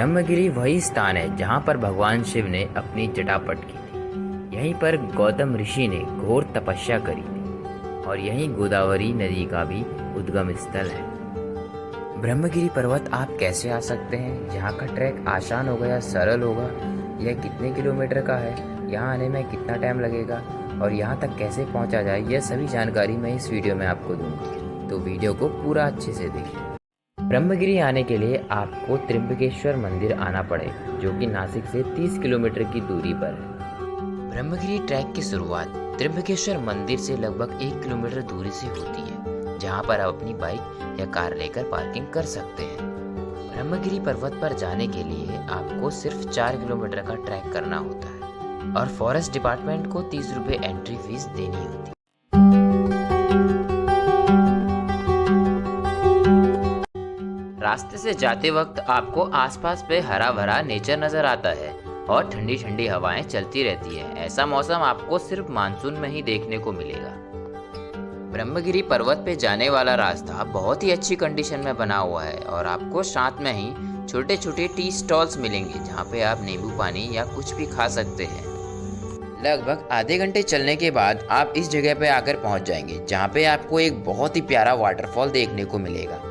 ब्रह्मगिरी वही स्थान है जहाँ पर भगवान शिव ने अपनी जटा पट की थी। यहीं पर गौतम ऋषि ने घोर तपस्या करी थी और यहीं गोदावरी नदी का भी उद्गम स्थल है। ब्रह्मगिरी पर्वत आप कैसे आ सकते हैं? यहाँ का ट्रैक आसान होगा या सरल होगा? यह कितने किलोमीटर का है? यहाँ आने में कितना टाइम लगेगा और यहाँ तक कैसे पहुँचा जाए, यह सभी जानकारी मैं इस वीडियो में आपको दूंगा, तो वीडियो को पूरा अच्छे से देखिए। ब्रह्मगिरी आने के लिए आपको त्र्यंबकेश्वर मंदिर आना पड़ेगा, जो कि नासिक से 30 किलोमीटर की दूरी पर है। ब्रह्मगिरी ट्रैक की शुरुआत त्र्यंबकेश्वर मंदिर से लगभग 1 किलोमीटर दूरी से होती है, जहां पर आप अपनी बाइक या कार लेकर पार्किंग कर सकते हैं। ब्रह्मगिरी पर्वत पर जाने के लिए आपको सिर्फ 4 किलोमीटर का ट्रैक करना होता है और फॉरेस्ट डिपार्टमेंट को 30 रुपये एंट्री फीस देनी होती है। रास्ते से जाते वक्त आपको आसपास पे हरा भरा नेचर नजर आता है और ठंडी ठंडी हवाएं चलती रहती है। ऐसा मौसम आपको सिर्फ मानसून में ही देखने को मिलेगा। ब्रह्मगिरी पर्वत पे जाने वाला रास्ता बहुत ही अच्छी कंडीशन में बना हुआ है और आपको साथ में ही छोटे छोटे टी स्टॉल्स मिलेंगे, जहाँ पे आप नींबू पानी या कुछ भी खा सकते हैं। लगभग आधे घंटे चलने के बाद आप इस जगह पे आकर पहुंच जाएंगे, जहाँ पे आपको एक बहुत ही प्यारा वाटरफॉल देखने को मिलेगा।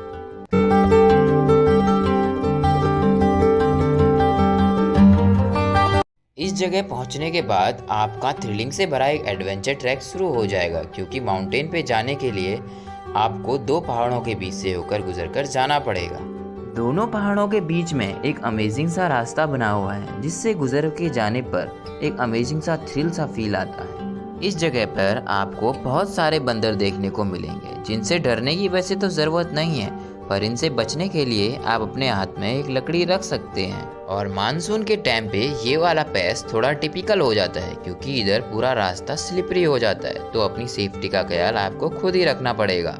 इस जगह पहुंचने के बाद आपका थ्रिलिंग से भरा एक एडवेंचर ट्रैक शुरू हो जाएगा, क्योंकि माउंटेन पे जाने के लिए आपको 2 पहाड़ों के बीच से होकर गुजरकर जाना पड़ेगा। दोनों पहाड़ों के बीच में एक अमेजिंग सा रास्ता बना हुआ है, जिससे गुजर के जाने पर एक अमेजिंग सा थ्रिल सा फील आता है। इस जगह पर आपको बहुत सारे बंदर देखने को मिलेंगे, जिनसे डरने की वैसे तो ज़रूरत नहीं है, पर इनसे बचने के लिए आप अपने हाथ में एक लकड़ी रख सकते हैं। और मानसून के टाइम पे ये वाला पैच थोड़ा टिपिकल हो जाता है, क्योंकि इधर पूरा रास्ता स्लिपरी हो जाता है, तो अपनी सेफ्टी का ख्याल आपको खुद ही रखना पड़ेगा।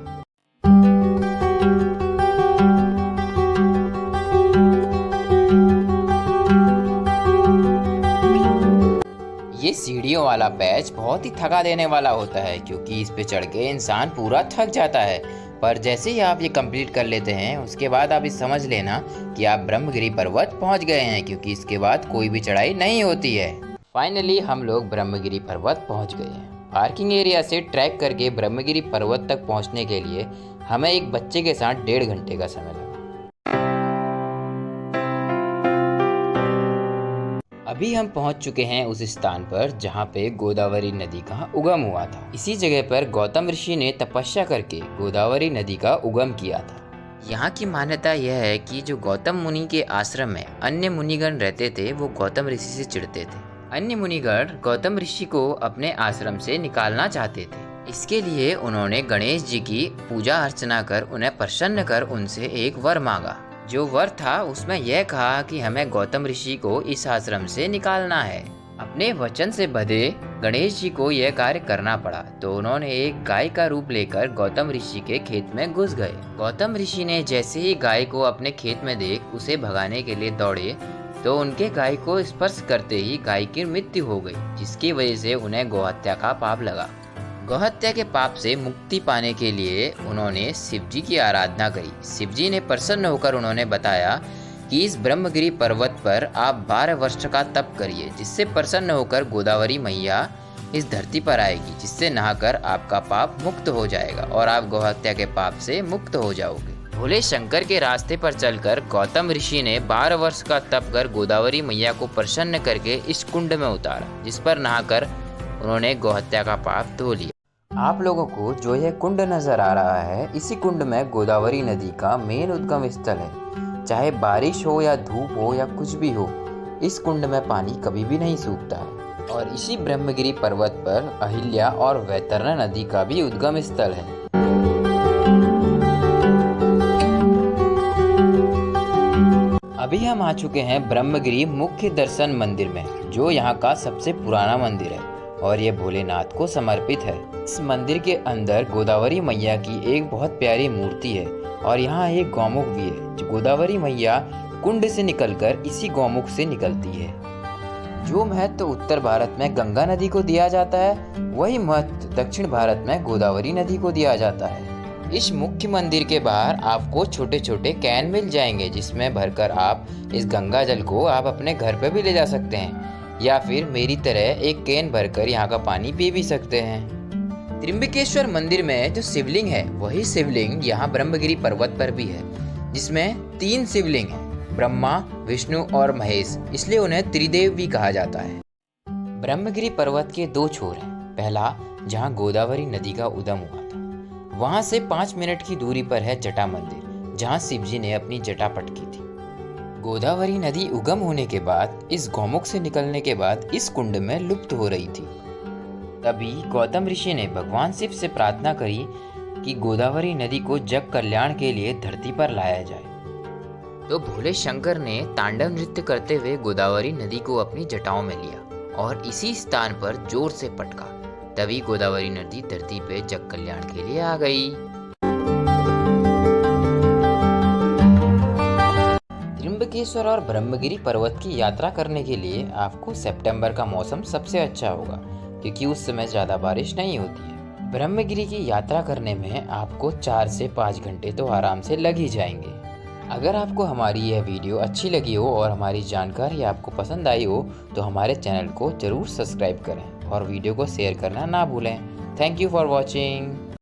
ये सीढ़ियों वाला पैच बहुत ही थका देने वाला होता है, क्योंकि इस पे चढ़ के इंसान पूरा थक जाता है, पर जैसे ही आप ये कंप्लीट कर लेते हैं उसके बाद आप ये समझ लेना कि आप ब्रह्मगिरी पर्वत पहुंच गए हैं, क्योंकि इसके बाद कोई भी चढ़ाई नहीं होती है। फाइनली हम लोग ब्रह्मगिरी पर्वत पहुंच गए हैं। पार्किंग एरिया से ट्रैक करके ब्रह्मगिरी पर्वत तक पहुंचने के लिए हमें एक बच्चे के साथ 1.5 घंटे का समय लगा। अभी हम पहुंच चुके हैं उस स्थान पर जहां पे गोदावरी नदी का उगम हुआ था। इसी जगह पर गौतम ऋषि ने तपस्या करके गोदावरी नदी का उगम किया था। यहाँ की मान्यता यह है कि जो गौतम मुनि के आश्रम में अन्य मुनिगण रहते थे, वो गौतम ऋषि से चिढ़ते थे। अन्य मुनिगण गौतम ऋषि को अपने आश्रम से निकालना चाहते थे। इसके लिए उन्होंने गणेश जी की पूजा अर्चना कर उन्हें प्रसन्न कर उनसे एक वर मांगा। जो वर था उसमें यह कहा कि हमें गौतम ऋषि को इस आश्रम से निकालना है। अपने वचन से बंधे गणेश जी को यह कार्य करना पड़ा, तो उन्होंने एक गाय का रूप लेकर गौतम ऋषि के खेत में घुस गए। गौतम ऋषि ने जैसे ही गाय को अपने खेत में देख उसे भगाने के लिए दौड़े, तो उनके गाय को स्पर्श करते ही गाय की मृत्यु हो गई, जिसकी वजह से उन्हें गौहत्या का पाप लगा। गौहत्या के पाप से मुक्ति पाने के लिए उन्होंने शिव जी की आराधना करी। शिव जी ने प्रसन्न होकर उन्होंने बताया कि इस ब्रह्मगिरी पर्वत पर आप 12 वर्ष का तप करिए, जिससे प्रसन्न होकर गोदावरी मैया इस धरती पर आएगी, जिससे नहाकर आपका पाप मुक्त हो जाएगा और आप गौहत्या के पाप से मुक्त हो जाओगे। भोले शंकर के रास्ते पर चलकर गौतम ऋषि ने 12 वर्ष का तप कर गोदावरी मैया को प्रसन्न करके इस कुंड में उतारा, जिस पर नहाकर उन्होंने गौहत्या का पाप धो लिया। आप लोगों को जो यह कुंड नजर आ रहा है, इसी कुंड में गोदावरी नदी का मेन उद्गम स्थल है। चाहे बारिश हो या धूप हो या कुछ भी हो, इस कुंड में पानी कभी भी नहीं सूखता है। और इसी ब्रह्मगिरी पर्वत पर अहिल्या और वैतरणा नदी का भी उद्गम स्थल है। अभी हम आ चुके हैं ब्रह्मगिरी मुख्य दर्शन मंदिर में, जो यहाँ का सबसे पुराना मंदिर है और ये भोलेनाथ को समर्पित है। इस मंदिर के अंदर गोदावरी मैया की एक बहुत प्यारी मूर्ति है और यहाँ एक गौमुख भी है। जो गोदावरी मैया कुंड से निकलकर इसी गौमुख से निकलती है। जो महत्व उत्तर भारत में गंगा नदी को दिया जाता है, वही महत्व दक्षिण भारत में गोदावरी नदी को दिया जाता है। इस मुख्य मंदिर के बाहर आपको छोटे छोटे कैन मिल जाएंगे, जिसमें भरकर आप इस गंगा जल को आप अपने घर पे भी ले जा सकते हैं, या फिर मेरी तरह एक कैन भरकर यहाँ का पानी पी भी सकते हैं। त्र्यंबकेश्वर मंदिर में जो शिवलिंग है वही शिवलिंग यहाँ ब्रह्मगिरी पर्वत पर भी है, जिसमें 3 शिवलिंग हैं, ब्रह्मा, विष्णु और महेश, इसलिए उन्हें त्रिदेव भी कहा जाता है। ब्रह्मगिरी पर्वत के 2 छोर हैं। पहला जहाँ गोदावरी नदी का उद्गम हुआ था, वहां से 5 मिनट की दूरी पर है जटा मंदिर, जहां शिवजी ने अपनी जटा पटकी थी। गोदावरी नदी उगम होने के बाद इस गौमुख से निकलने के बाद इस कुंड में लुप्त हो रही थी। तभी गौतम ऋषि ने भगवान शिव से प्रार्थना करी कि गोदावरी नदी को जग कल्याण के लिए धरती पर लाया जाए। तो भोले शंकर ने तांडव नृत्य करते हुए गोदावरी नदी को अपनी जटाओं में लिया और इसी स्थान पर जोर से पटका। तभी गोदावरी नदी धरती पे जग कल्याण के लिए आ गई। त्र्यंबकेश्वर और ब्रह्मगिरी पर्वत की यात्रा करने के लिए आपको सितंबर का मौसम सबसे अच्छा होगा, क्योंकि उस समय ज़्यादा बारिश नहीं होती है। ब्रह्मगिरी की यात्रा करने में आपको 4 से 5 घंटे तो आराम से लग ही जाएंगे। अगर आपको हमारी यह वीडियो अच्छी लगी हो और हमारी जानकारी आपको पसंद आई हो तो हमारे चैनल को ज़रूर सब्सक्राइब करें और वीडियो को शेयर करना ना भूलें। Thank you for watching.